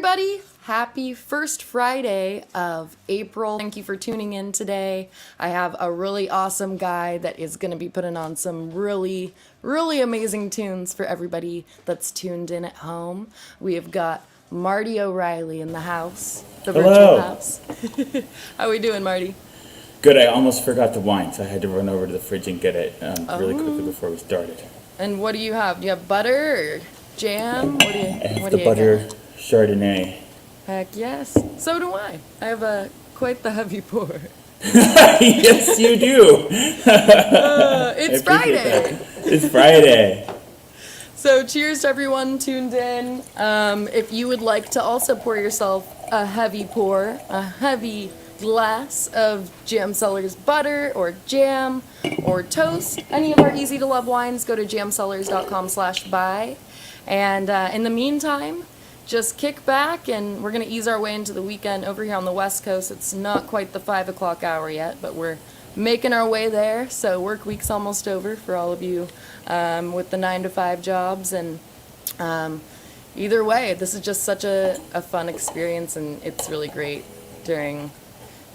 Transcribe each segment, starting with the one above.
everybody. Happy first Friday of April. Thank you for tuning in today. I have a really awesome guy that is going to be putting on some really amazing tunes for everybody that's tuned in at home. We have got Marty O'Reilly in the house, the virtual house. How we doing, Marty? Good. I almost forgot the wine, so I had to run over to the fridge and get it really quickly before we started. And what do you have? Do you have butter or jam? What do you? I have the butter Chardonnay. Heck yes. So do I. I have quite the heavy pour. Yes, you do. It's Friday. It's Friday. So cheers to everyone tuned in. If you would like to also pour yourself a heavy pour, a heavy glass of Jam Cellars butter or jam or toast, any of our easy to love wines, go to jamcellars.com/buy. And in the meantime, just kick back, and we're going to ease our way into the weekend over here on the West Coast. It's not quite the 5 o'clock hour yet, but we're making our way there. So work week's almost over for all of you with the 9 to 5 jobs. And either way, this is just such a fun experience, and it's really great during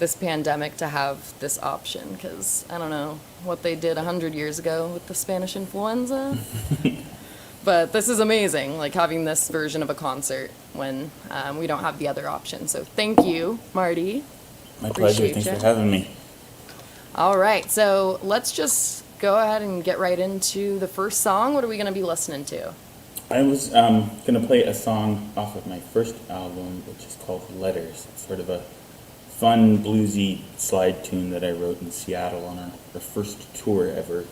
this pandemic to have this option, because I don't know what they did 100 years ago with the Spanish influenza. But this is amazing, like having this version of a concert when we don't have the other option. So thank you, Marty. My pleasure. Thanks for having me. All right, so let's just go ahead and get right into the first song. What are we going to be listening to? I was going to play a song off of my first album, which is called Letters. It's sort of a fun, bluesy slide tune that I wrote in Seattle on our first tour ever.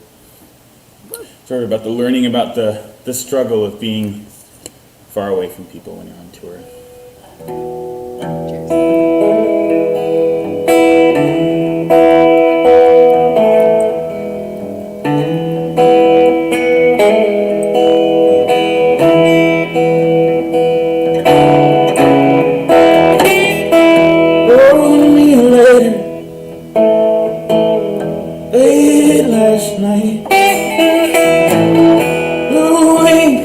Sort of about the learning about the struggle of being far away from people when you're on tour. Cheers. Wrote me a letter late last night.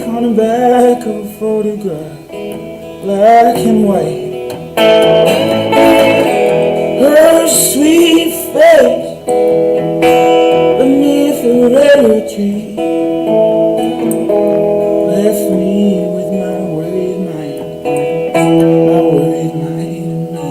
On the back of a photograph, black and white. Her sweet face beneath a redwood tree left me with my worried mind, my worried mind and me.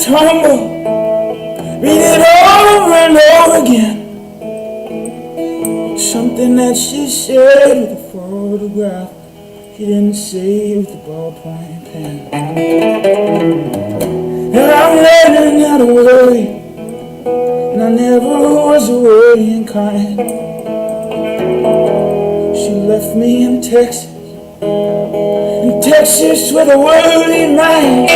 Tumble, read it over and over again. Something that she said with a photograph, she didn't say with a ballpoint pen. And I'm learning how to worry, and I never was a worrying kind. She left me in Texas with a worried mind.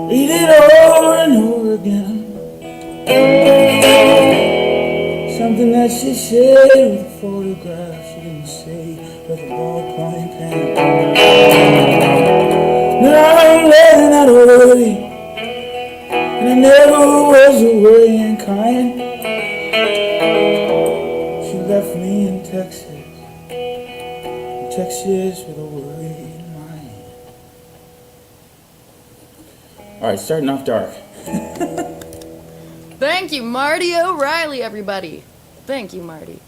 Read it over and over again. Something that she said with a photograph, she didn't say with a ballpoint pen. Now I'm learning how to worry, and I never was a worrying kind. She left me in Texas with a worried mind. All right, starting off dark. Thank you, Marty O'Reilly, everybody. Thank you, Marty.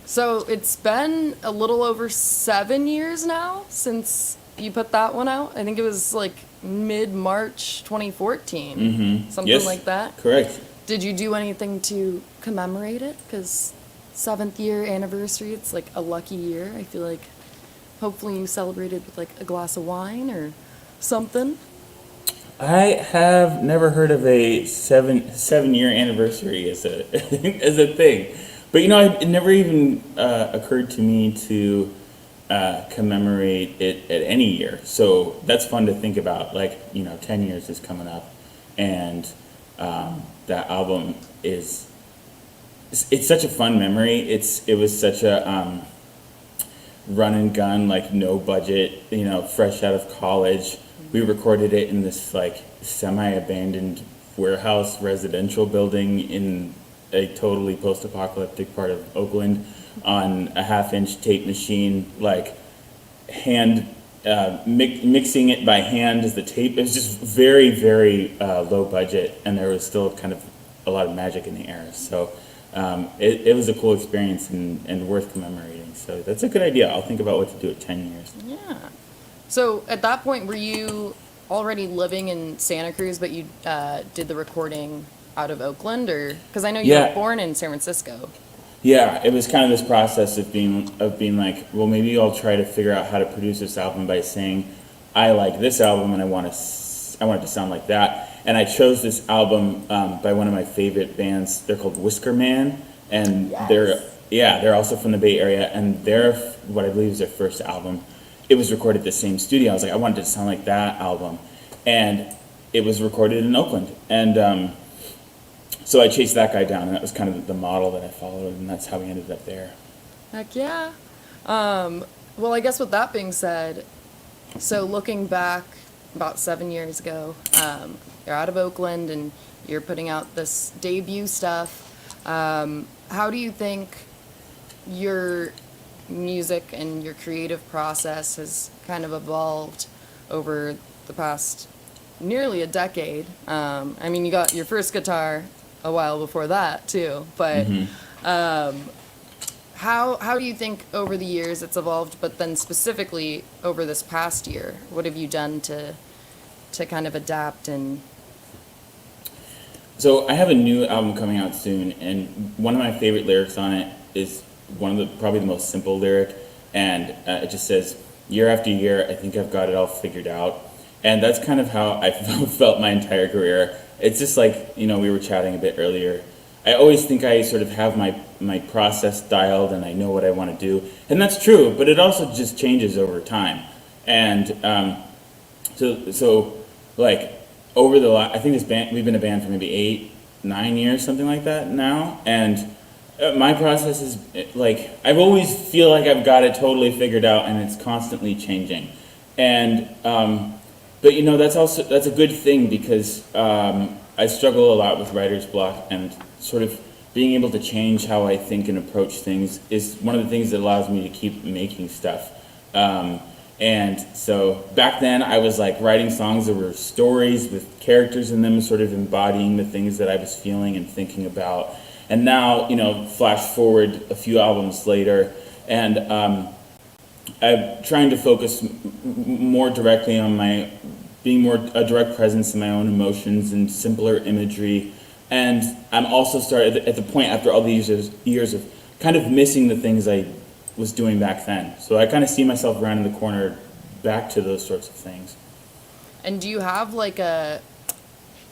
So it's been a little over 7 years now since you put that one out. I think it was like mid-March 2014, something Yes, like that. correct. Did you do anything to commemorate it? Because 7th year anniversary, it's like a lucky year. I feel like hopefully you celebrated with like a glass of wine or something. I have never heard of a 7-year anniversary as a as a thing, but it never even occurred to me to commemorate it at any year. So that's fun to think about. 10 years is coming up, and that album it's such a fun memory. It was such a run and gun, like no budget, fresh out of college. We recorded it in this like semi-abandoned warehouse residential building in a totally post-apocalyptic part of Oakland on a 1/2-inch tape machine, like hand mixing it by hand as the tape. It was just very, very low budget, and there was still kind of a lot of magic in the air. So it was a cool experience and worth commemorating. So that's a good idea. I'll think about what to do at 10 years. Yeah. So at that point, were you already living in Santa Cruz, but you did the recording out of Oakland, or because I know you were born in San Francisco? Yeah, it was kind of this process of being like, well, maybe I'll try to figure out how to produce this album by saying, I like this album and I want it to sound like that. And I chose this album by one of my favorite bands. They're called Whisker Man, and they're also from the Bay Area, and they're what I believe is their first album. It was recorded at the same studio. I was like, I wanted it to sound like that album, and it was recorded in Oakland. And so I chased that guy down, and that was kind of the model that I followed, and that's how we ended up there. Heck yeah. Well, I guess with that being said, so looking back about 7 years ago, you're out of Oakland and you're putting out this debut stuff. How do you think your music and your creative process has kind of evolved over the past nearly a decade? I mean, you got your first guitar a while before that too, but how do you think over the years it's evolved, but then specifically over this past year, what have you done to kind of adapt? And so I have a new album coming out soon, and one of my favorite lyrics on it is probably the most simple lyric, and it just says, year after year, I think I've got it all figured out. And that's kind of how I felt my entire career. It's just like, we were chatting a bit earlier. I always think I sort of have my process dialed and I know what I want to do. And that's true, but it also just changes over time. And so like over I think we've been a band for maybe 8-9 years, something like that now. And my process is like, I've always feel like I've got it totally figured out, and it's constantly changing. And but that's a good thing, because I struggle a lot with writer's block, and sort of being able to change how I think and approach things is one of the things that allows me to keep making stuff. And so back then I was like writing songs that were stories with characters in them, sort of embodying the things that I was feeling and thinking about. And now, flash forward a few albums later, and I'm trying to focus more directly on being a direct presence in my own emotions and simpler imagery. And I'm also started at the point after all these years of kind of missing the things I was doing back then. So I kind of see myself rounding the corner back to those sorts of things. And do you have like a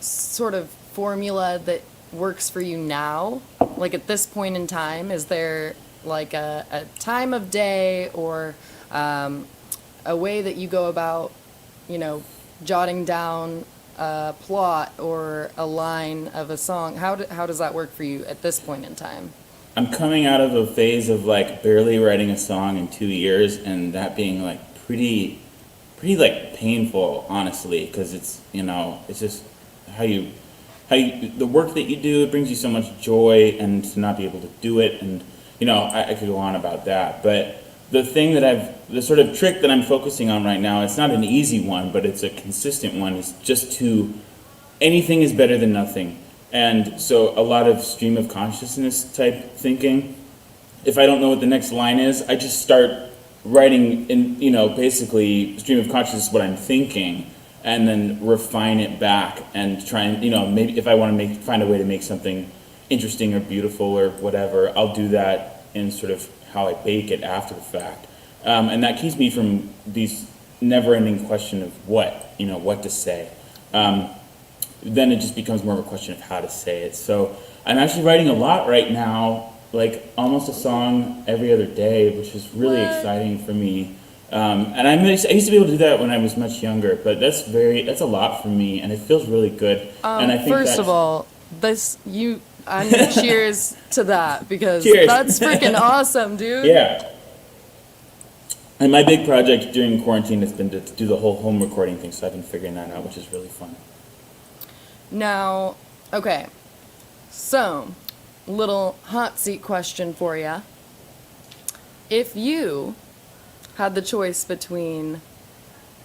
sort of formula that works for you now? Like at this point in time, is there like a time of day or a way that you go about, jotting down a plot or a line of a song? How does that work for you at this point in time? I'm coming out of a phase of like barely writing a song in 2 years, and that being like pretty like painful, honestly, because it's just the work that you do, it brings you so much joy, and to not be able to do it, and I could go on about that. But the sort of trick that I'm focusing on right now, it's not an easy one, but it's a consistent one, is just anything is better than nothing. And so a lot of stream of consciousness type thinking. If I don't know what the next line is, I just start writing in, basically stream of consciousness what I'm thinking, and then refine it back and try and, maybe if I want to find a way to make something interesting or beautiful or whatever, I'll do that in sort of how I bake it after the fact. And that keeps me from these never-ending question of what to say. Then it just becomes more of a question of how to say it. So I'm actually writing a lot right now, like almost a song every other day, which is really exciting for me. And I used to be able to do that when I was much younger, but that's a lot for me, and it feels really good. And I think First of all, cheers to that, because Cheers. that's freaking awesome, dude. Yeah. And my big project during quarantine has been to do the whole home recording thing, so I've been figuring that out, which is really fun. Now, okay, so, little hot seat question for you. If you had the choice between,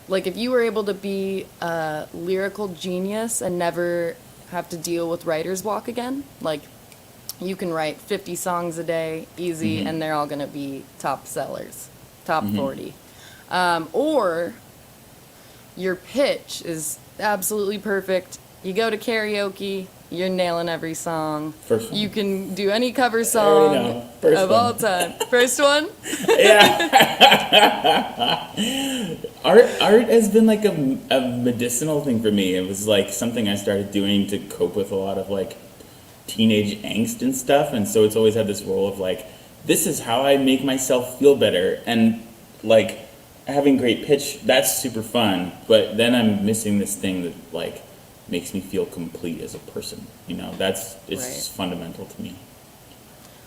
like, if you were able to be a lyrical genius and never have to deal with writer's block again, like, you can write 50 songs a day, easy, and they're all going to be top sellers, top 40. Or your pitch is absolutely perfect. You go to karaoke, you're nailing every song. First one. You can do any cover I song already know. First of one. all time. First one? Art has been like a medicinal thing for me. It was like something I started doing to cope with a lot of like teenage angst and stuff, and so it's always had this role of like, this is how I make myself feel better. And like having great pitch, that's super fun, but then I'm missing this thing that like makes me feel complete as a person. It's Right. fundamental to me.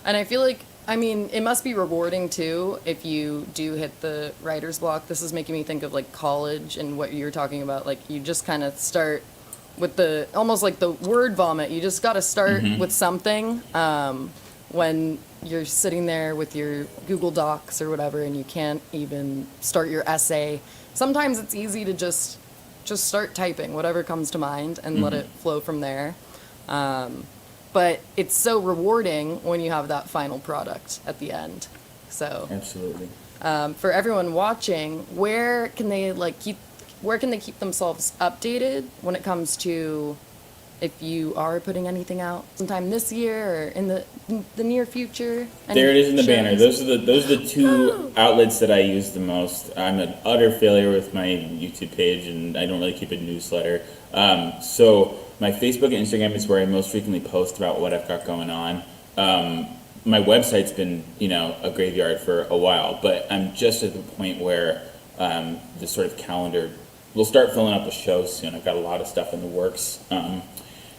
And I feel like, I mean, it must be rewarding too if you do hit the writer's block. This is making me think of like college and what you were talking about. Like you just kind of start with almost like the word vomit. You just got to start with something when you're sitting there with your Google Docs or whatever and you can't even start your essay. Sometimes it's easy to just start typing whatever comes to mind and let it flow from there. But it's so rewarding when you have that final product at the end. So Absolutely. for everyone watching, where can they keep themselves updated when it comes to if you are putting anything out sometime this year or in the near future? There it is in the banner. Shows? Those are the two outlets that I use the most. I'm an utter failure with my YouTube page, and I don't really keep a newsletter. So my Facebook and Instagram is where I most frequently post about what I've got going on. My website's been, a graveyard for a while, but I'm just at the point where the sort of calendar will start filling up with shows soon. I've got a lot of stuff in the works.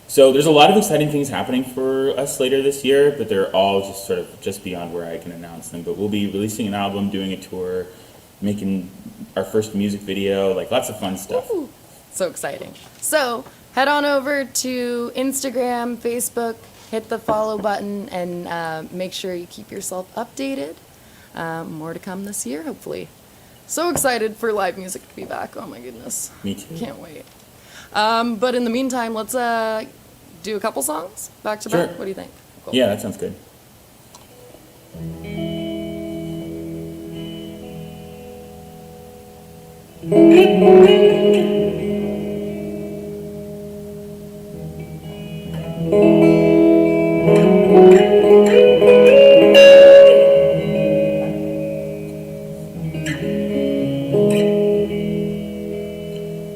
So there's a lot of exciting things happening for us later this year, but they're all just sort of just beyond where I can announce them. But we'll be releasing an album, doing a tour, making our first music video, like lots of fun stuff. Ooh, so exciting. So head on over to Instagram, Facebook, hit the follow button, and make sure you keep yourself updated. More to come this year, hopefully. So excited for live music to be back. Oh my goodness. Me too. Can't wait. But in the meantime, let's do a couple songs back to back. Sure. What do you think? Cool. Yeah, that sounds good.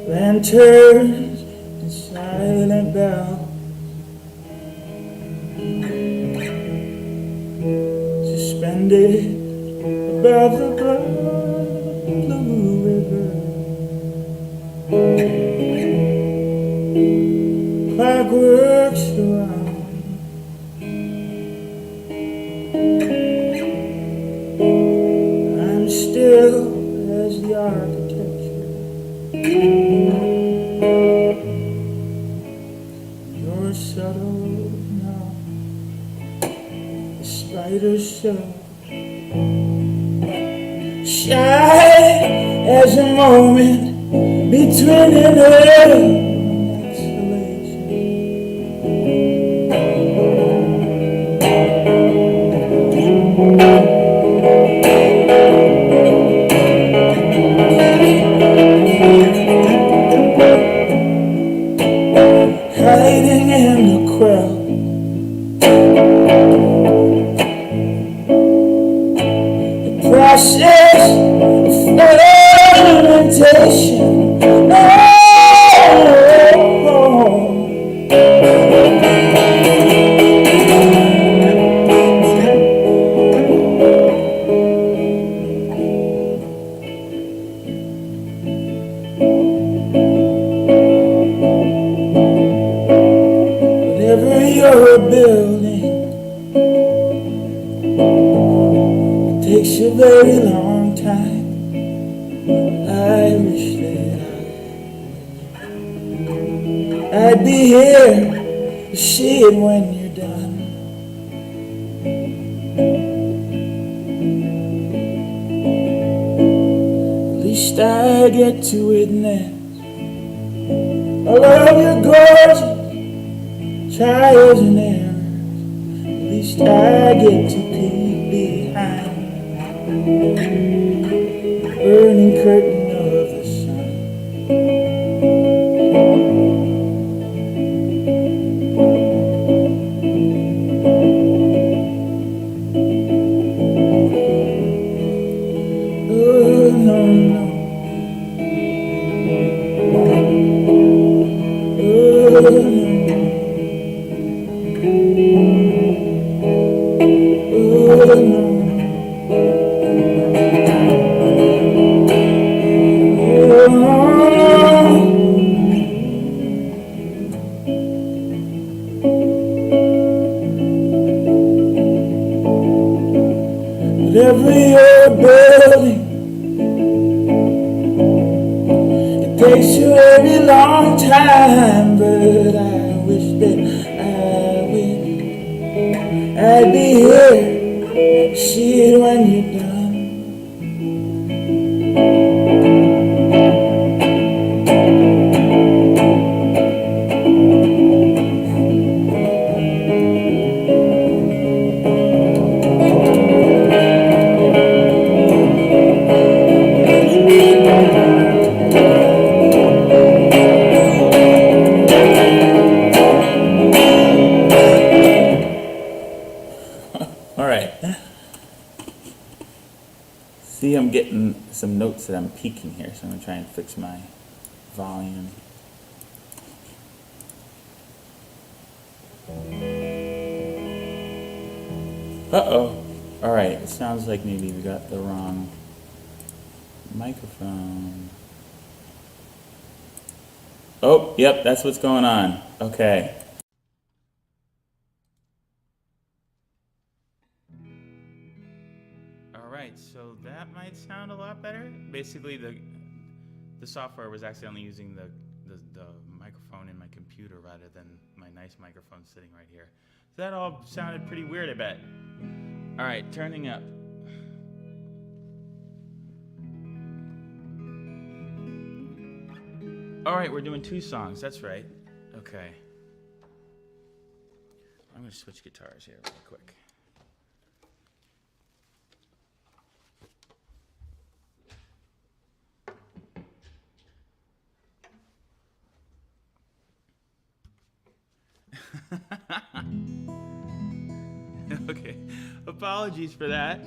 Lanterns and silent bells, suspended above the blue river. Clockworks around, I'm still as the architecture. You're subtle now, the spider's so shy as a moment between an exhalation. destination. Whenever you're building, it takes a very long time. I wish that I'd be here to see it when you're done. At least I get to witness all of your gorgeous trials and errors. At least I get to peek behind the burning curtain of the sun. Oh, no, no. Oh, no. Whatever you're building, it takes a very long time, but I wish that I'd be here, see it when you're done. All right. See, I'm getting some notes that I'm peaking here, so I'm gonna try and fix my volume. Uh-oh. All right, it sounds like maybe we got the wrong microphone. Oh, yep, that's what's going on. Okay. All right, so that might sound a lot better. Basically, the software was accidentally using the microphone in my computer rather than my nice microphone sitting right here. So that all sounded pretty weird, I bet. All right, turning up. All right, we're doing 2 songs. That's right. Okay. I'm going to switch guitars here real quick. Okay, apologies for that.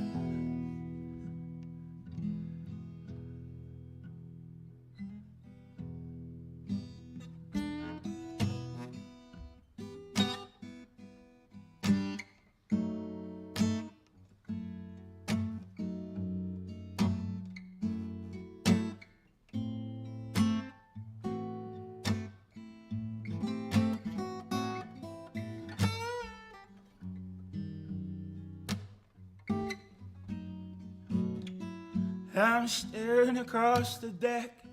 I'm staring across the deck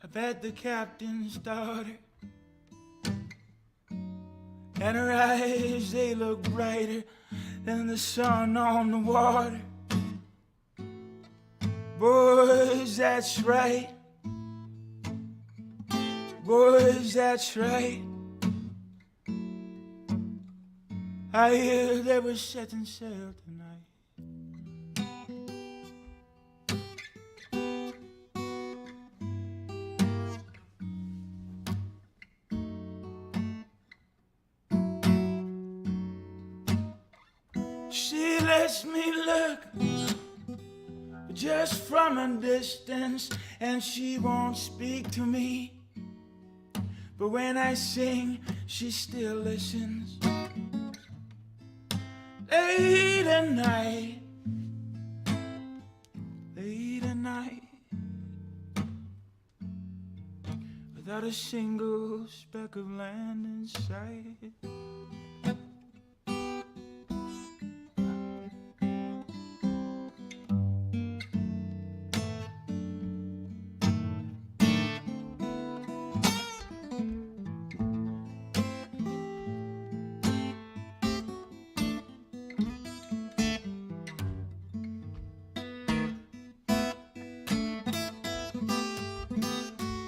up at the captain's daughter, and her eyes, they look brighter than the sun on the water. Boys, that's right. Boys, that's right. I hear they were setting sail tonight. She lets me look just from a distance, and she won't speak to me. But when I sing, she still listens. Late at night, late at night, without a single speck of land in sight.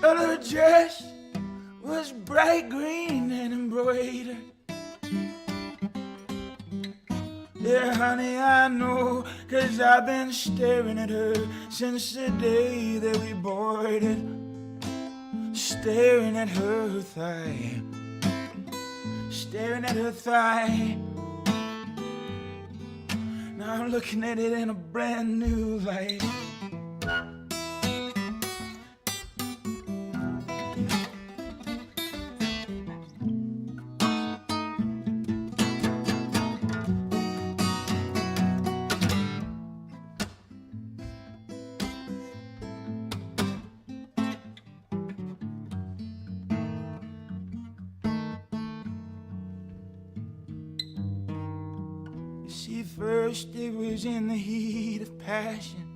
But her dress was bright green and embroidered. Yeah, honey, I know, 'cause I've been staring at her since the day that we boarded. Staring at her thigh, staring at her thigh. Now I'm looking at it in a brand new light. See, first it was in the heat of passion,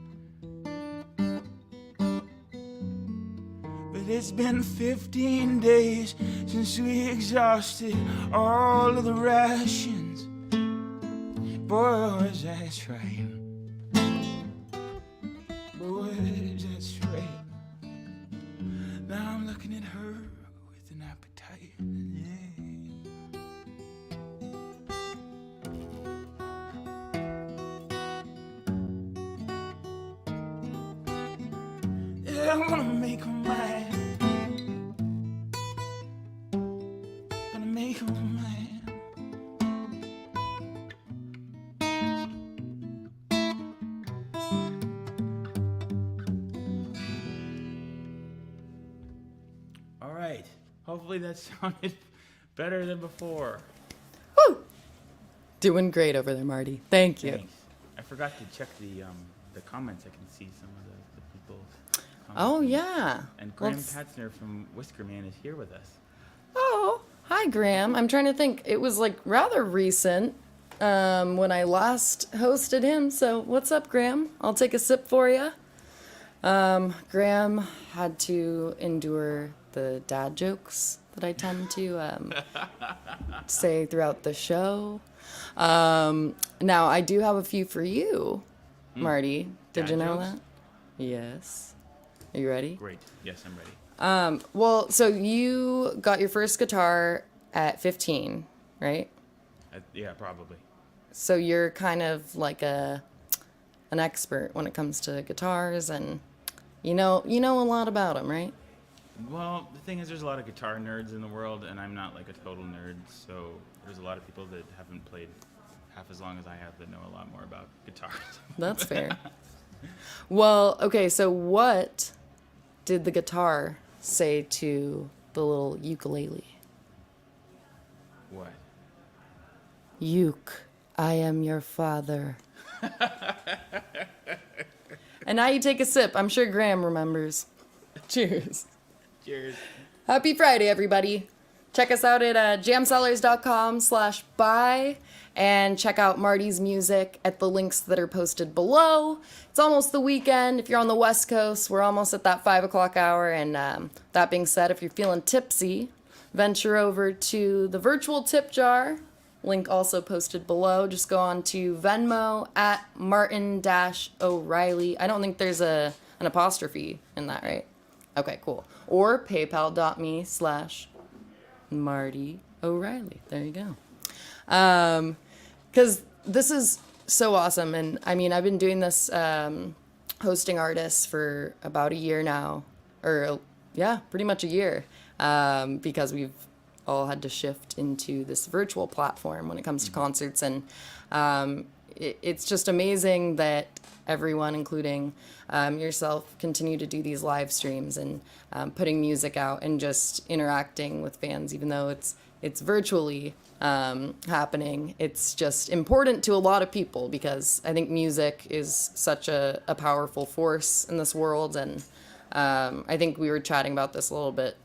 but it's been 15 days since we exhausted all of the rations. Boys, that's right. Boys, that's right. Now I'm looking at her with an appetite. Yeah. I wanna make her mine. Gonna make her mine. All right. Hopefully that sounded better than before. Woo! Doing great over there, Marty. Thank you. Thanks. I forgot to check the comments. I can see some of the people. Oh, yeah. And Graham Let's- Patzner from Whisker Man is here with us. Oh, hi, Graham. I'm trying to think. It was like rather recent when I last hosted him. So, what's up, Graham? I'll take a sip for you. Graham had to endure the dad jokes that I tend to say throughout the show. Now, I do have a few for you, Marty. Did Dad you know jokes? that? Yes. Are you ready? Great. Yes, I'm ready. Well, so you got your first guitar at 15, right? Yeah, probably. So you're kind of like an expert when it comes to guitars, and you know a lot about them, right? Well, the thing is, there's a lot of guitar nerds in the world, and I'm not like a total nerd, so there's a lot of people that haven't played half as long as I have that know a lot more about guitars. That's fair. Well, okay, so what did the guitar say to the little ukulele? What? Uke, I am your father. And now you take a sip. I'm sure Graham remembers. Cheers. Cheers. Happy Friday, everybody. Check us out at jamsellers.com/buy and check out Marty's music at the links that are posted below. It's almost the weekend. If you're on the West Coast, we're almost at that 5 o'clock hour. And that being said, if you're feeling tipsy, venture over to the virtual tip jar. Link also posted below. Just go on to Venmo at Martin-O'Reilly. I don't think there's an apostrophe in that, right? Okay, cool. Or paypal.me/Marty O'Reilly. There you go. Because this is so awesome. And I mean, I've been doing this hosting artists for about a year now. Or, yeah, pretty much a year. Because we've all had to shift into this virtual platform when it comes to concerts. And it's just amazing that everyone, including yourself, continue to do these live streams and putting music out and just interacting with fans, even though it's virtually happening. It's just important to a lot of people because I think music is such a powerful force in this world. And I think we were chatting about this a little bit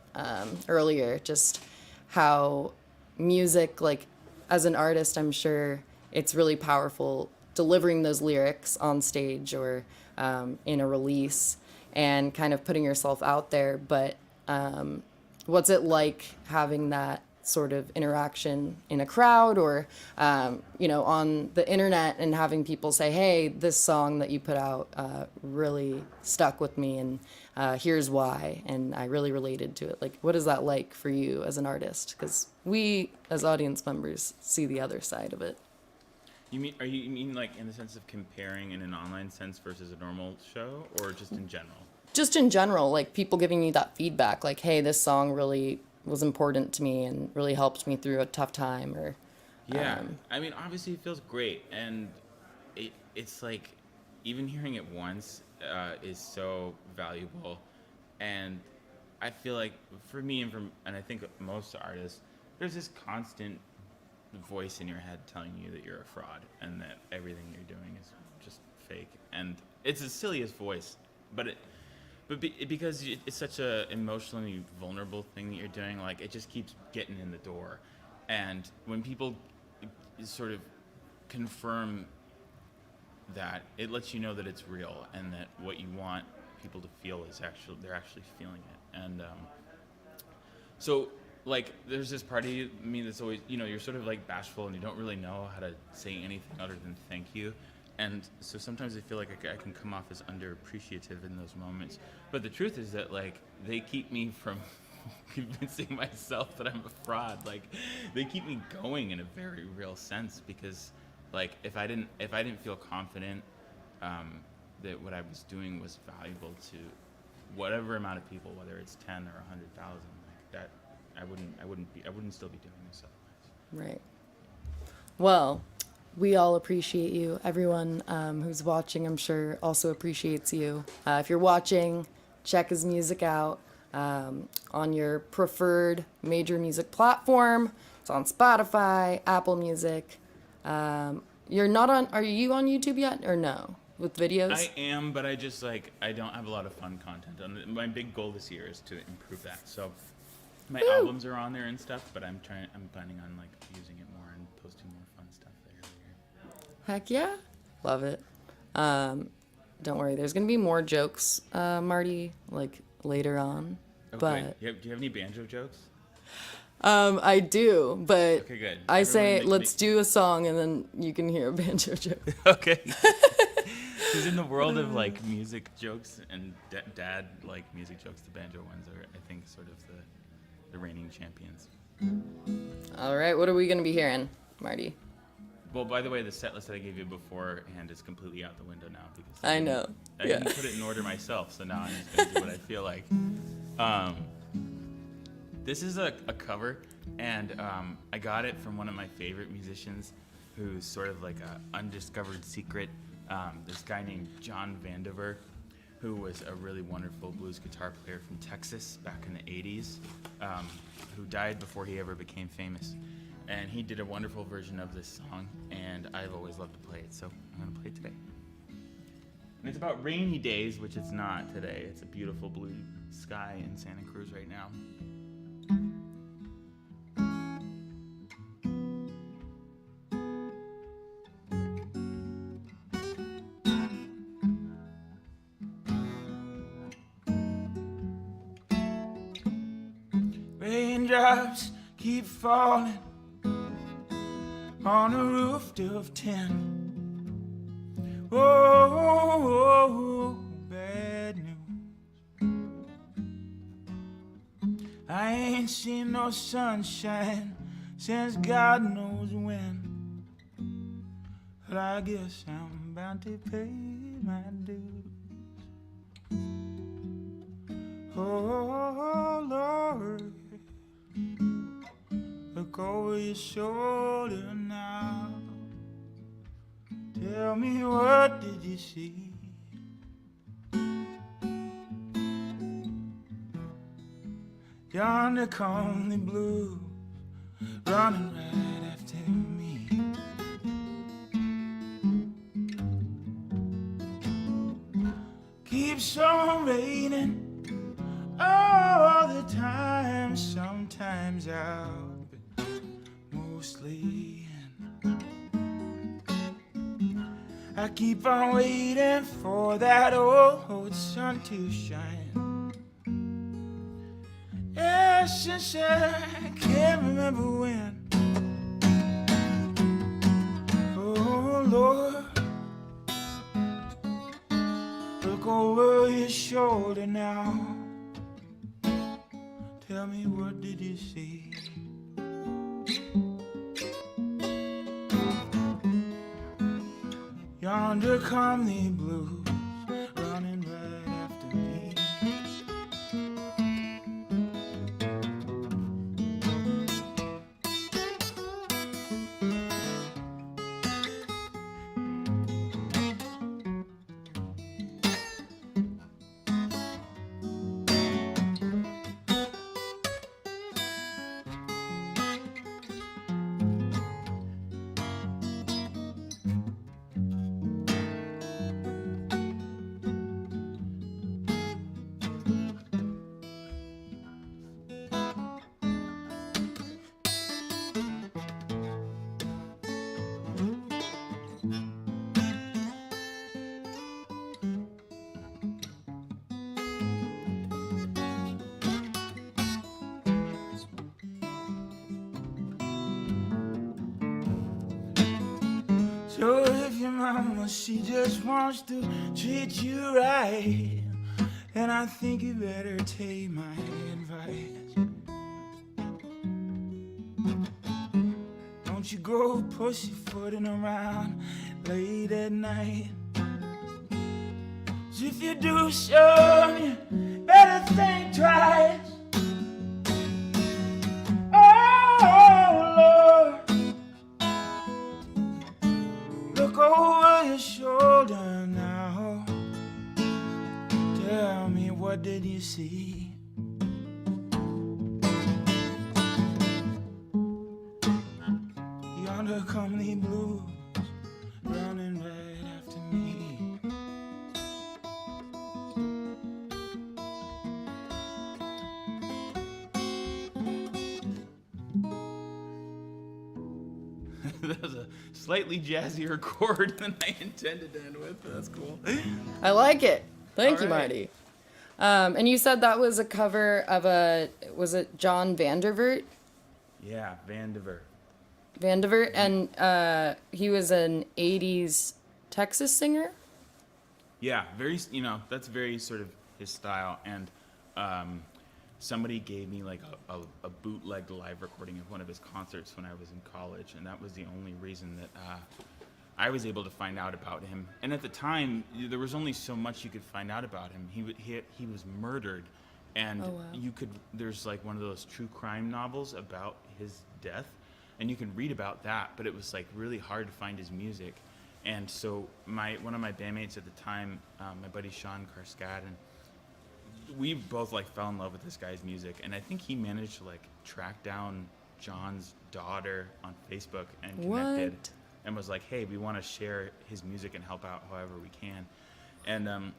earlier, just how music, like as an artist, I'm sure it's really powerful delivering those lyrics on stage or in a release and kind of putting yourself out there. But what's it like having that sort of interaction in a crowd or, on the internet and having people say, hey, this song that you put out really stuck with me and here's why, and I really related to it. Like, what is that like for you as an artist? Because we, as audience members, see the other side of it. You mean like in the sense of comparing in an online sense versus a normal show, or just in general? Just in general, like people giving you that feedback, like, hey, this song really was important to me and really helped me through a tough time, or yeah. I mean, obviously it feels great, and it's like even hearing it once is so valuable, and I feel like for me and I think most artists, there's this constant voice in your head telling you that you're a fraud and that everything you're doing is just fake, and it's the silliest voice, because it's such a emotionally vulnerable thing that you're doing, like it just keeps getting in the door. And when people sort of confirm that, it lets you know that it's real and that what you want people to feel is they're actually feeling it. And so like there's this part of me that's always, you're sort of like bashful and you don't really know how to say anything other than thank you. And so sometimes I feel like I can come off as underappreciative in those moments. But the truth is that, like, they keep me from convincing myself that I'm a fraud. Like, they keep me going in a very real sense because, like, if I didn't feel confident that what I was doing was valuable to whatever amount of people, whether it's 10 or 100,000, like that, I wouldn't still be doing this otherwise. Right. Well, we all appreciate you. Everyone who's watching, I'm sure, also appreciates you. If you're watching, check his music out on your preferred major music platform. It's on Spotify, Apple Music. You're not on. Are you on YouTube yet, or no? With videos? I am, but I don't have a lot of fun content. My big goal this year is to improve that. So my albums are on there and stuff, but I'm planning on like using it more and posting more fun stuff there. Heck yeah. Love it. Don't worry, there's going to be more jokes, Marty, like later on. Okay. But Do you have any banjo jokes? I do, but Okay, good. I say let's do a song and then you can hear a banjo joke. Okay. Because in the world of like music jokes and dad like music jokes, the banjo ones are, I think, sort of the reigning champions. All right, what are we going to be hearing, Marty? Well, by the way, the set list that I gave you beforehand is completely out the window now because I know. I didn't put it in order myself, so now I'm just going to do what I feel like. This is a cover, and I got it from one of my favorite musicians who's sort of like an undiscovered secret. This guy named John Vandiver, who was a really wonderful blues guitar player from Texas back in the 80s, who died before he ever became famous. And he did a wonderful version of this song, and I've always loved to play it, so I'm going to play it today. And it's about rainy days, which it's not today. It's a beautiful blue sky in Santa Cruz right now. Raindrops keep falling on a roof of tin. Oh, bad news. I ain't seen no sunshine since God knows when. But I guess I'm bound to pay my dues. Oh, Lord, look over your shoulder now. Tell me, what did you see? Yonder come the blues, running right after me. Keeps on raining all the time, sometimes out, but mostly in. I keep on waiting for that old sun to shine. Yeah, since I can't remember when. Oh Lord, look over your shoulder now. Tell me, what did you see? Yonder come the blues, running right after me. So if your mama, she just wants to treat you right, then I think you better take my advice. Don't you go pussyfooting around late at night. 'Cause if you do so, you better think twice. Oh Lord, look over your shoulder now. Tell me, what did you see? Yonder come the blues, running right after me. That was a slightly jazzier chord than I intended to end with. That's cool. I like it. Thank you, All right. Marty. And you said that was a cover of was it John Vandervert? Yeah, Vandiver. Vandiver, and he was an 80s Texas singer? Yeah, very, that's very sort of his style. And somebody gave me like a bootlegged live recording of one of his concerts when I was in college, and that was the only reason that I was able to find out about him. And at the time, there was only so much you could find out about him. He was murdered, and Oh, wow. there's like one of those true crime novels about his death, and you can read about that, but it was like really hard to find his music. And so one of my bandmates at the time, my buddy Sean Karskadin, we both like fell in love with this guy's music, and I think he managed to like track down John's daughter on Facebook and connected. What? And was like, hey, we want to share his music and help out however we can. And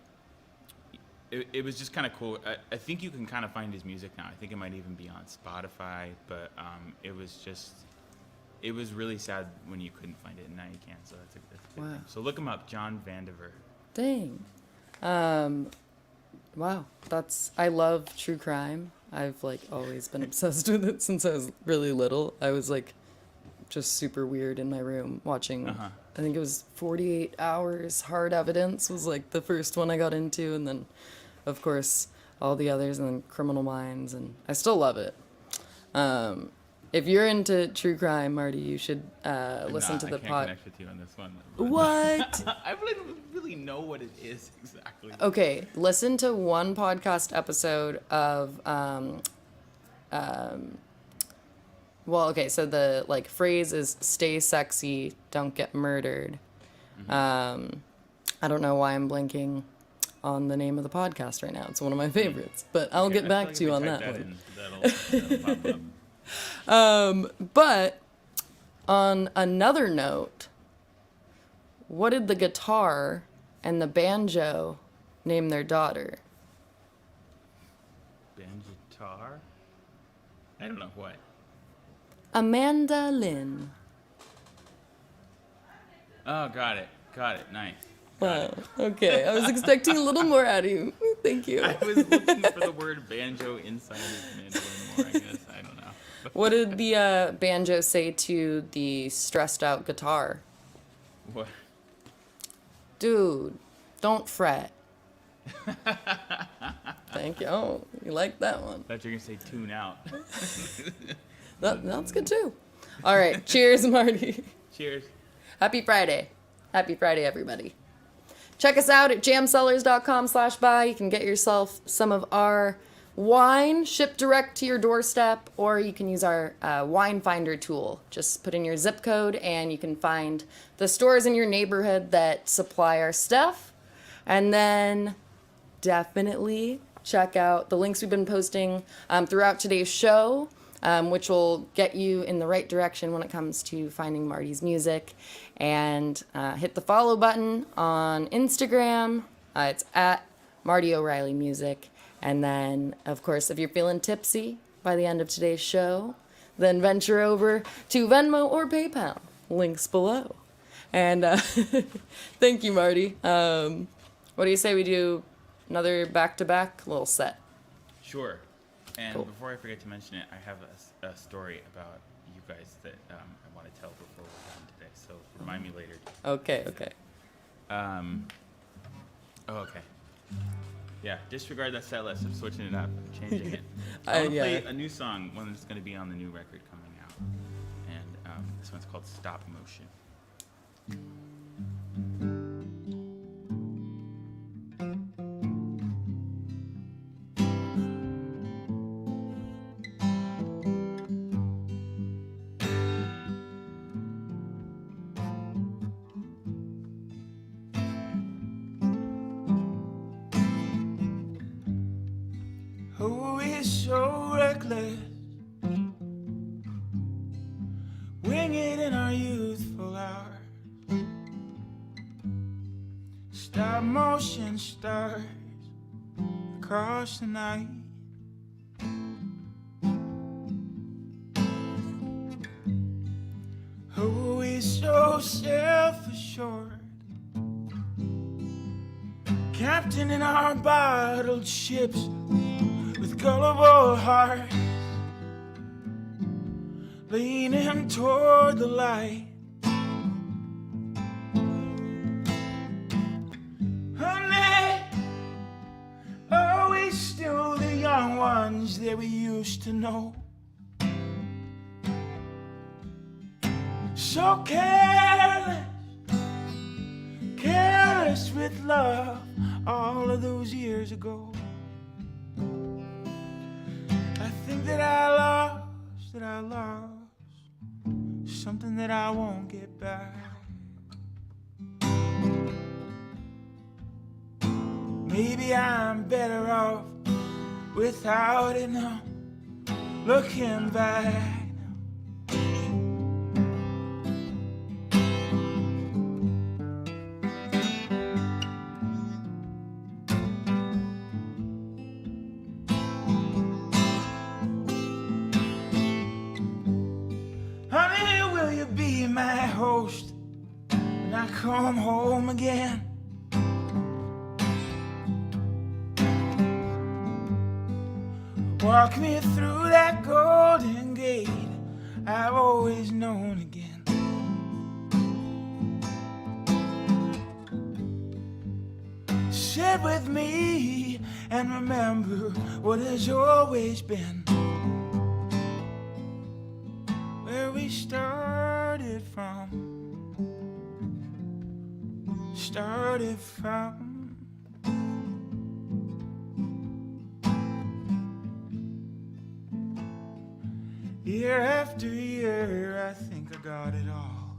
it was just kind of cool. I think you can kind of find his music now. I think it might even be on Spotify, but it was really sad when you couldn't find it, and now you can, so that's a good Wow. thing. So look him up, John Vandiver. Dang. Wow. I love true crime. I've like always been obsessed with it since I was really little. I was like just super weird in my room watching, I think it was 48 Hours, Hard Evidence was like the first one I got into, and then of course all the others, and then Criminal Minds, and I still love it. If you're into true crime, Marty, you should listen to the I can't pod. connect with you on this one. What? I don't really know what it is exactly. Okay, listen to one podcast episode of well, okay, so the like phrase is stay sexy, don't get murdered. I don't know why I'm blanking on the name of the podcast right now. It's one of my favorites, but I'll get back to you on that one. That'll pop up. But on another note, what did the guitar and the banjo name their daughter? Banjitar? I don't know what. Amanda Lynn. Oh, got it. Nice. Wow. Okay, I was expecting a little more out of you. Thank you. I was looking for the word banjo inside of mandolin more, I guess. I don't know. What did the banjo say to the stressed out guitar? What? Dude, don't fret. Thank you. Oh, you like that one. I thought you were going to say tune out. That's good too. All right. Cheers, Marty. Cheers. Happy Friday. Happy Friday, everybody. Check us out at jamcellars.com/buy. You can get yourself some of our wine shipped direct to your doorstep, or you can use our wine finder tool. Just put in your zip code and you can find the stores in your neighborhood that supply our stuff. And then definitely check out the links we've been posting throughout today's show, which will get you in the right direction when it comes to finding Marty's music. And hit the follow button on Instagram. It's at Marty O'Reilly Music. And then, of course, if you're feeling tipsy by the end of today's show, then venture over to Venmo or PayPal. Links below. And thank you, Marty. What do you say we do another back-to-back little set? Sure. And Cool. before I forget to mention it, I have a story about you guys that I want to tell before we're done today. So remind me later. Okay. Okay. Yeah, disregard that set list. I'm switching it up. I'm changing it. I want to yeah. play a new song, one that's going to be on the new record coming out. And this one's called Stop Motion. Who is so reckless? Wing it in our youthful hours. Stop motion stars across the night. Who is so self-assured? Captain in our bottled ships with gullible hearts, leaning toward the light. Honey, are we still the young ones that we used to know? So careless, careless with love all of those years ago. I think that I lost something that I won't get back. Maybe I'm better off without it now, looking back. Honey, will you be my host when I come home again? Walk me through that golden gate I've always known again. Sit with me and remember what has always been, where we started from. Year after year, I think I got it all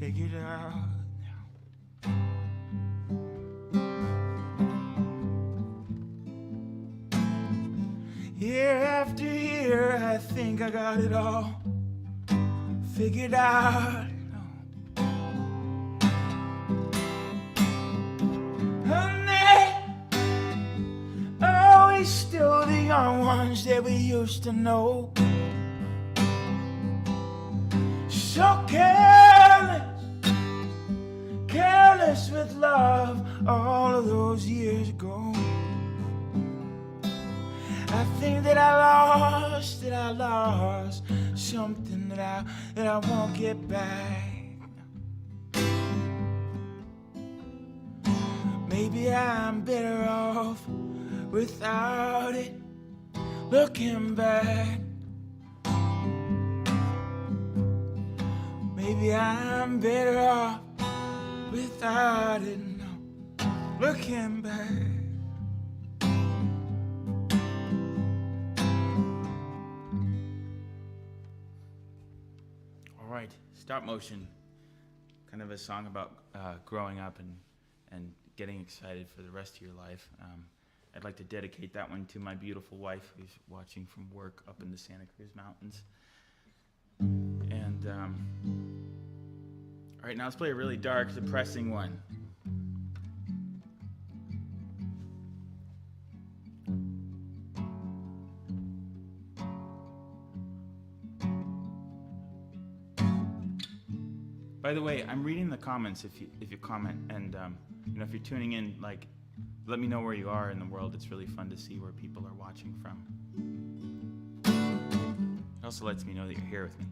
figured out now. Year after year, I think I got it all figured out. Honey, are we still the young ones that we used to know? So careless, careless with love all of those years ago. I think that I lost something that I won't get back. Maybe I'm better off without it, looking back. Maybe I'm better off without it, no, looking back. All right, stop motion. Kind of a song about growing up and getting excited for the rest of your life. I'd like to dedicate that one to my beautiful wife who's watching from work up in the Santa Cruz Mountains. And all right, now let's play a really dark, depressing one. By the way, I'm reading the comments if you comment, and if you're tuning in, like, let me know where you are in the world. It's really fun to see where people are watching from. It also lets me know that you're here with me.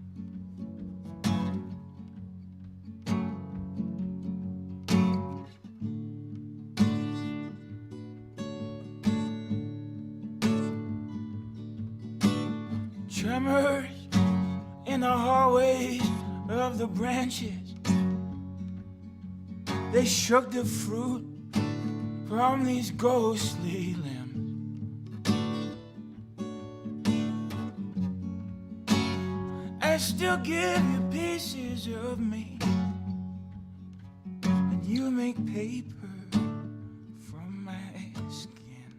Tremors in the hallways of the branches, they shook the fruit from these ghostly limbs. I still give you pieces of me, and you make paper from my skin.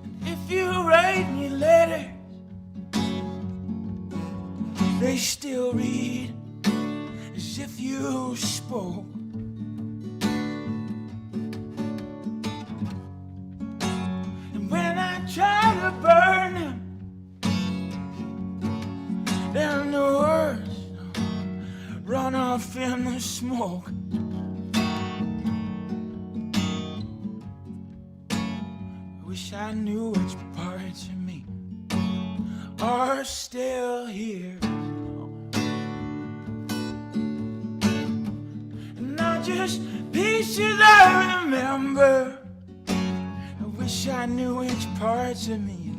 And if you write me letters, they still read as if you spoke. And when I try to burn them, then the words run off in the smoke. I wish I knew which parts of me are still here. Just pieces I remember. I wish I knew which parts of me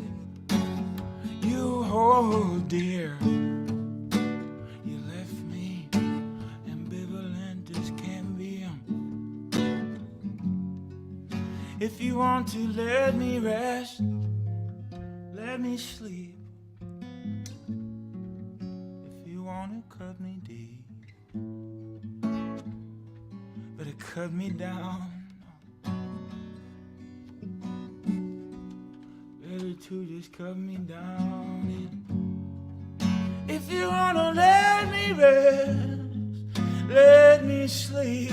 you hold dear. You left me ambivalent as can be. If you want to let me rest, let me sleep. If you want to cut me deep, but it cut me down. Better to just cut me down. If you wanna let me rest, let me sleep.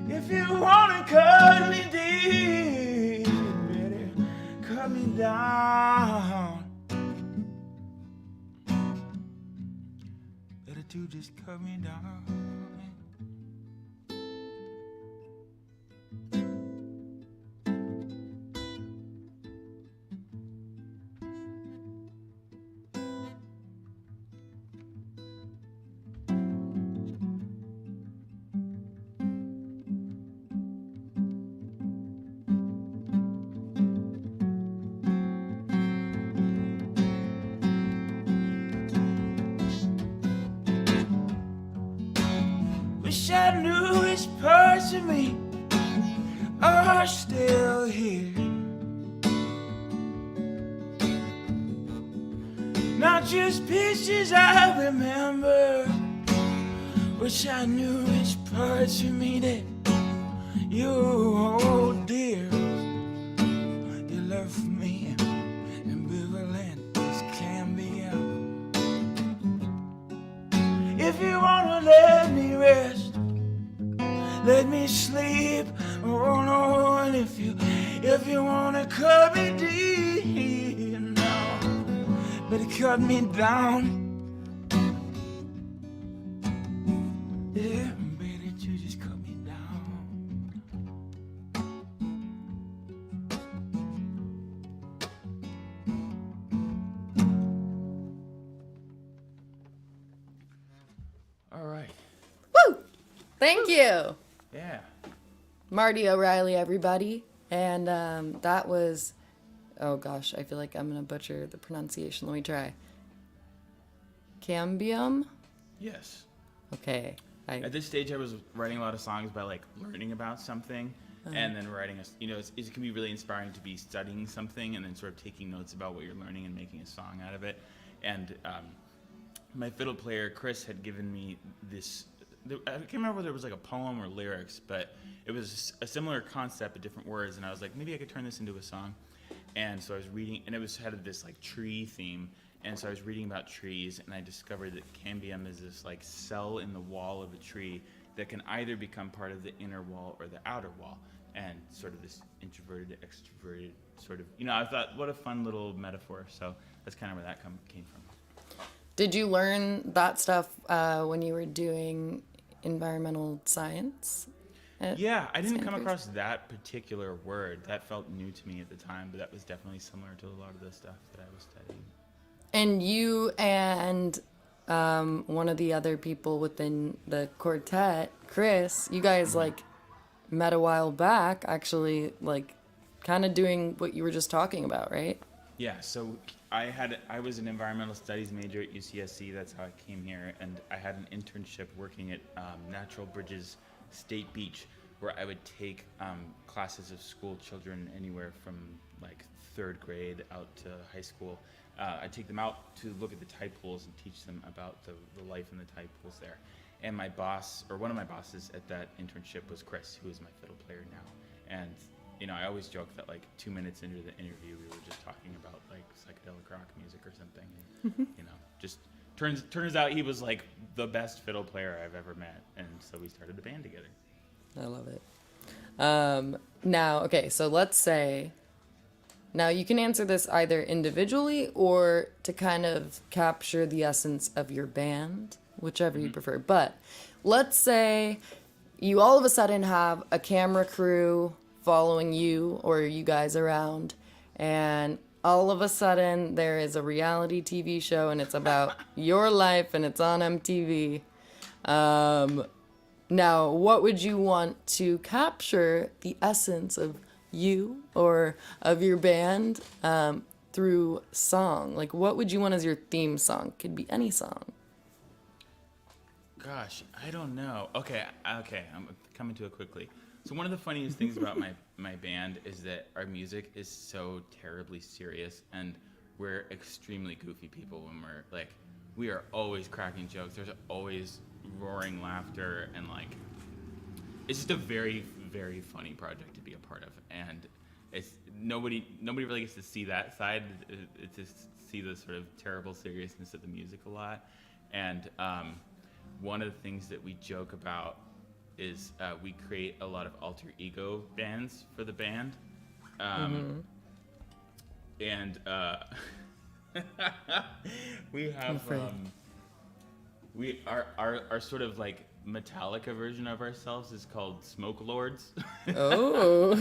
If you wanna cut me deep, better cut me down. Better to just cut me down. Wish I knew which parts of me are still here. Not just pieces I remember. Wish I knew which parts of me that You, oh dear, you left me ambivalent as can be. If you wanna let me rest, let me sleep. Oh no, and if you wanna cut me deep, no, better cut me down. Yeah, better you just cut me down. All right. Woo! Thank you, Yeah. Marty O'Reilly, everybody. And that was, oh gosh, I feel like I'm gonna butcher the pronunciation. Let me try. Cambium? Yes. Okay. At this stage, I was writing a lot of songs by like learning about something, and then writing a. You know, it can be really inspiring to be studying something and then sort of taking notes about what you're learning and making a song out of it. And my fiddle player Chris had given me this. I can't remember whether it was like a poem or lyrics, but it was a similar concept but different words. And I was like, maybe I could turn this into a song. And so I was reading, and it had this like tree theme. And so I was reading about trees, and I discovered that cambium is this like cell in the wall of a tree that can either become part of the inner wall or the outer wall, and sort of this introverted, extroverted sort of. You know, I thought, what a fun little metaphor. So that's kind of where that came from. Did you learn that stuff when you were doing environmental science? Yeah, I didn't come Stanford? across that particular word. That felt new to me at the time, but that was definitely similar to a lot of the stuff that I was studying. And you and one of the other people within the quartet, Chris, you guys like met a while back, actually, like kind of doing what you were just talking about, right? Yeah, so I was an environmental studies major at UCSC. That's how I came here, and I had an internship working at Natural Bridges State Beach, where I would take classes of school children anywhere from like third grade out to high school. I'd take them out to look at the tide pools and teach them about the life in the tide pools there. And my boss, or one of my bosses at that internship, was Chris, who is my fiddle player now. And you know, I always joke that like 2 minutes into the interview, we were just talking about like psychedelic rock music or something. And, you know, just turns out he was like the best fiddle player I've ever met, and so we started a band together. I love it. Now, okay, so let's say, now you can answer this either individually or to kind of capture the essence of your band, whichever you prefer. But let's say you all of a sudden have a camera crew following you or you guys around, and all of a sudden there is a reality TV show and it's about your life and it's on MTV. Now, what would you want to capture the essence of you or of your band through song? Like, what would you want as your theme song? Could be any song. Gosh, I don't know. Okay, I'm coming to it quickly. So one of the funniest things about my band is that our music is so terribly serious, and we're extremely goofy people when we're like, we are always cracking jokes. There's always roaring laughter, and like, it's just a very, very funny project to be a part of. And it's nobody really gets to see that side. It's just see the sort of terrible seriousness of the music a lot. And one of the things that we joke about is we create a lot of alter ego bands for the band. And we have our sort of like Metallica version of ourselves is called Smoke Lords. Oh.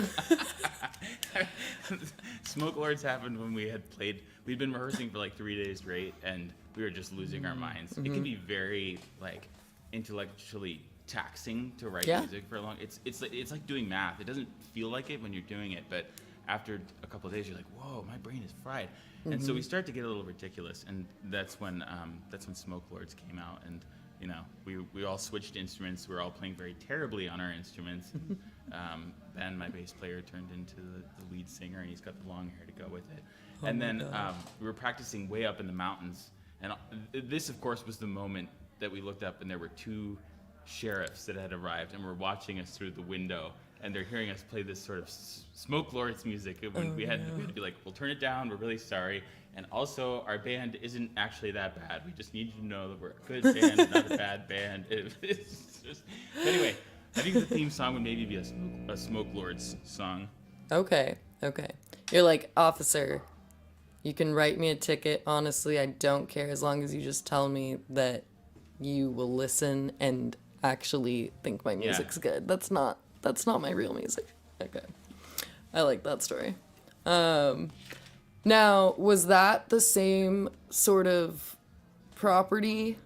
Smoke Lords happened when we'd been rehearsing for like 3 days straight, and we were just losing our minds. It can be very like intellectually taxing to write music for a long. It's like doing math. It doesn't feel like it when you're doing it, but after a couple of days, you're like, whoa, my brain is fried. And so we start to get a little ridiculous, and that's when Smoke Lords came out, and you know, we all switched instruments. We were all playing very terribly on our instruments. Ben, my bass player, turned into the lead singer, and he's got the long hair to go with it. And then we were practicing way up in the mountains, and this, of course, was the moment that we looked up, and there were two sheriffs that had arrived and were watching us through the window and they're hearing us play this sort of Smoke Lords music. When we had to be like, we'll turn it down. We're really sorry. And also, our band isn't actually that bad. We just need you to know that we're a good band, not a bad band. It's just... But anyway, I think the theme song would maybe be a Smoke Lords song. Okay. You're like, officer, you can write me a ticket. Honestly, I don't care as long as you just tell me that you will listen and actually think my music's good. That's not my real music. Okay. I like that story. Now, was that the same sort of property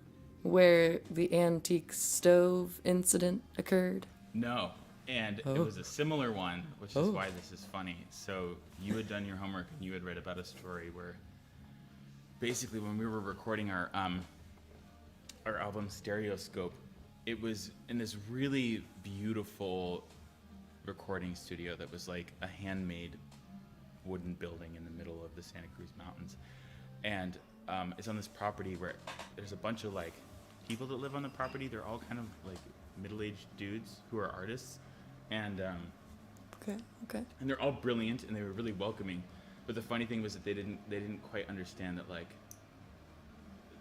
where the antique stove incident occurred? No. And it was a similar one, which is why this is funny. So you had done your homework and you had read about a story where basically when we were recording our album Stereoscope, it was in this really beautiful recording studio that was like a handmade wooden building in the middle of the Santa Cruz Mountains. And it's on this property where there's a bunch of like people that live on the property. They're all kind of like middle-aged dudes who are artists. And Okay. and they're all brilliant and they were really welcoming. But the funny thing was that they didn't quite understand that like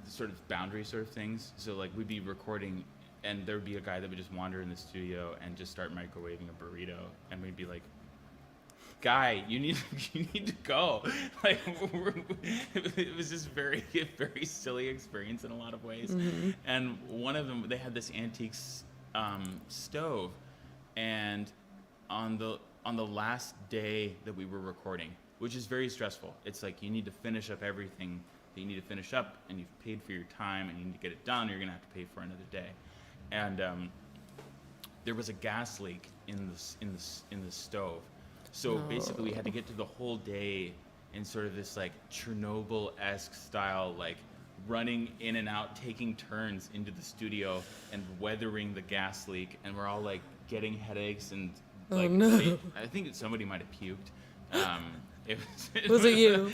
the sort of boundary sort of things. So like we'd be recording and there would be a guy that would just wander in the studio and just start microwaving a burrito, and we'd be like, "Guy, you need to go." Like it was just a very silly experience in a lot of ways. Mm-hmm. And one of them, they had this antique stove, and on the last day that we were recording, which is very stressful. It's like you need to finish up everything that you need to finish up, and you've paid for your time, and you need to get it done, or you're gonna have to pay for another day. And there was a gas leak in the stove. So basically, we had to get through the whole day in sort of this like Chernobyl-esque style, like running in and out, taking turns into the studio and weathering the gas leak. And we're all like getting headaches and like I think somebody might have puked. Was it you?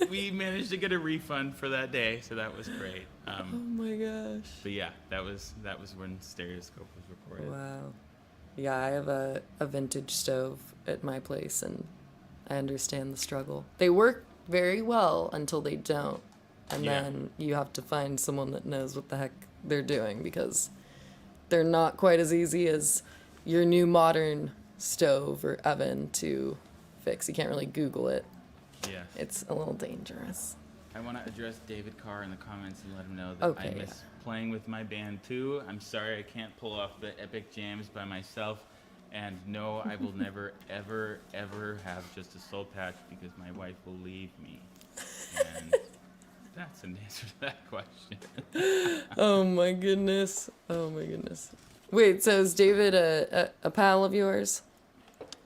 We managed to get a refund for that day, so that was great. Oh my gosh. But yeah, that was when Stereoscope was recorded. Wow. Yeah, I have a vintage stove at my place, and I understand the struggle. They work very well until they don't, and then you have to find someone that knows what the heck they're doing, because they're not quite as easy as your new modern stove or oven to fix. You can't really Google it. Yeah. It's a little dangerous. I want to address David Carr in the comments and let him know that I miss playing with my band too. I'm sorry I can't pull off the epic jams by myself. And no, I will never, ever, ever have just a soul patch because my wife will leave me. And that's an answer to that question. Oh my goodness. Wait, so is David a pal of yours?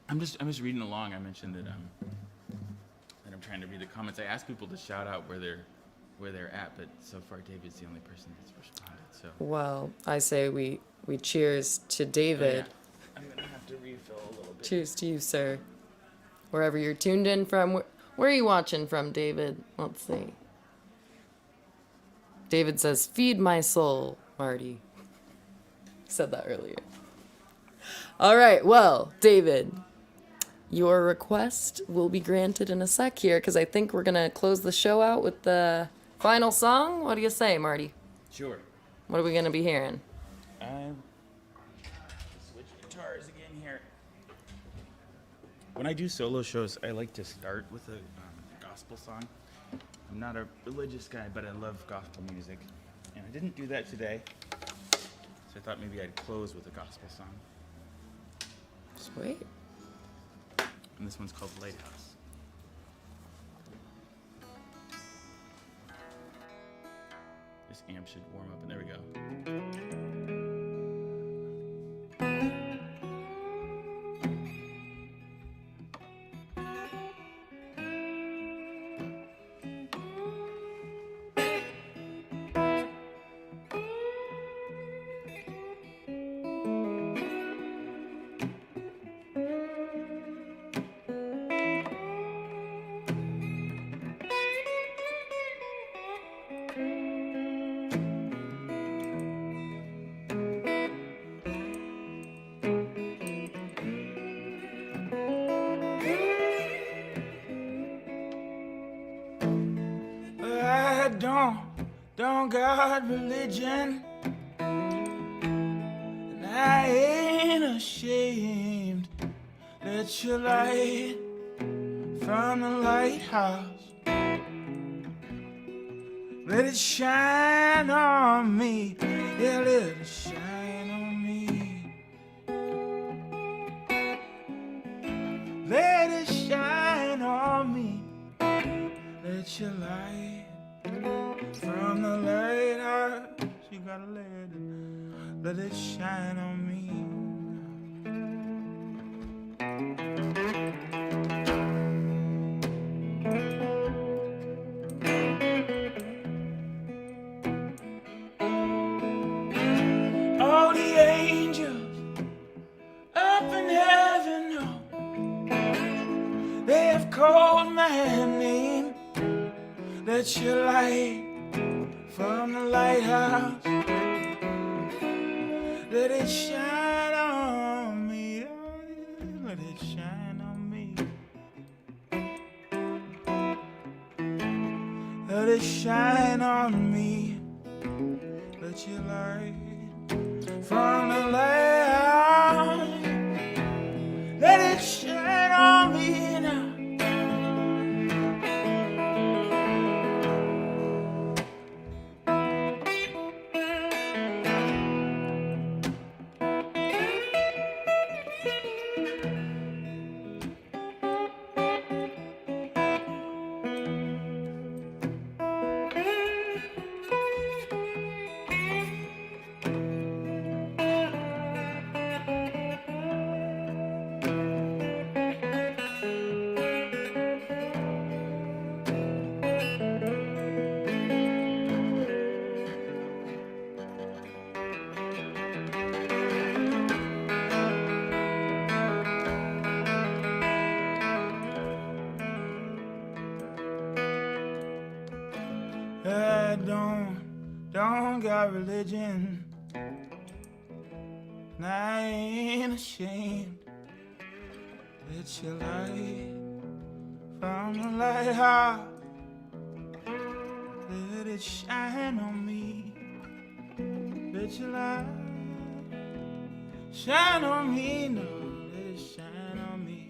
I'm just reading along. I mentioned that I'm trying to read the comments. I asked people to shout out where they're at, but so far David's the only person that's responded. So well, I say we cheers to David. Oh, yeah. I'm gonna have to refill a little bit. Cheers to you, sir. Wherever you're tuned in from, where are you watching from, David? Let's see. David says, "Feed my soul, Marty." Said that earlier. All right, well, David, your request will be granted in a sec here, because I think we're going to close the show out with the final song. What do you say, Marty? Sure. What are we going to be hearing? Switch guitars again here. When I do solo shows, I like to start with a gospel song. I'm not a religious guy, but I love gospel music. And I didn't do that today, so I thought maybe I'd close with a gospel song. Sweet. And this one's called Lighthouse. This amp should warm up, and there we go. don't got religion, and I ain't ashamed. Let your light from the lighthouse, let it shine on me. Yeah, let it shine on me. Let it shine on me. Let your light from the lighthouse, you gotta let it shine on me. All the angels up in heaven know they have called my name. Let your light from the lighthouse, let it shine on me. Let it shine on me. Let it shine on me. Let your light from the lighthouse, let it shine on me now. I don't got religion, and I ain't ashamed. Let your light from the lighthouse, let it shine on me. Let your light shine on me, no, let it shine on me.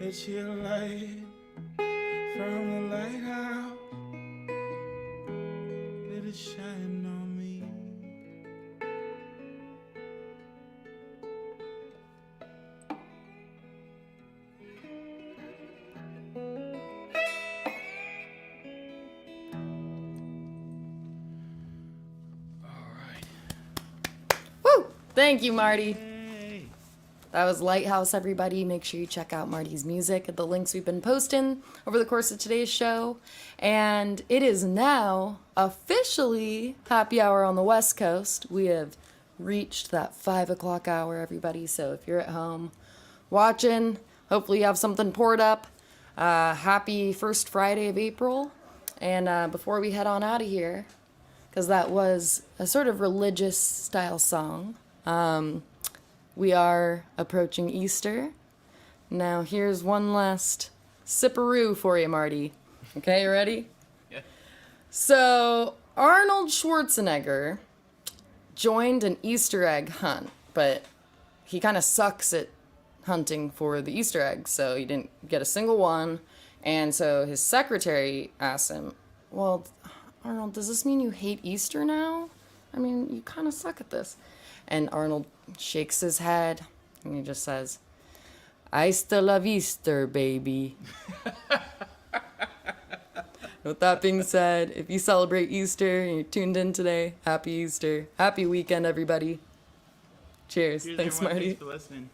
Let your light from the lighthouse, let it shine on me. All right. Woo! Thank you, Marty. That was Lighthouse, everybody. Make sure you check out Marty's music at the links we've been posting over the course of today's show. And it is now officially happy hour on the West Coast. We have reached that 5 o'clock hour, everybody. So if you're at home watching, hopefully you have something poured up. Happy first Friday of April. And before we head on out of here, because that was a sort of religious style song, we are approaching Easter. Now, here's one last sipperoo for you, Marty. Okay, you ready? Yeah. So, Arnold Schwarzenegger joined an Easter egg hunt, but he kind of sucks at hunting for the Easter eggs, so he didn't get a single one. And so his secretary asked him, well, Arnold, does this mean you hate Easter now? I mean, you kind of suck at this. And Arnold shakes his head, and he just says, "Hasta la vista, baby." With that being said, if you celebrate Easter and you're tuned in today, happy Easter. Happy weekend, everybody. Cheers. Cheers, Thanks, everyone. Marty. Thanks for listening.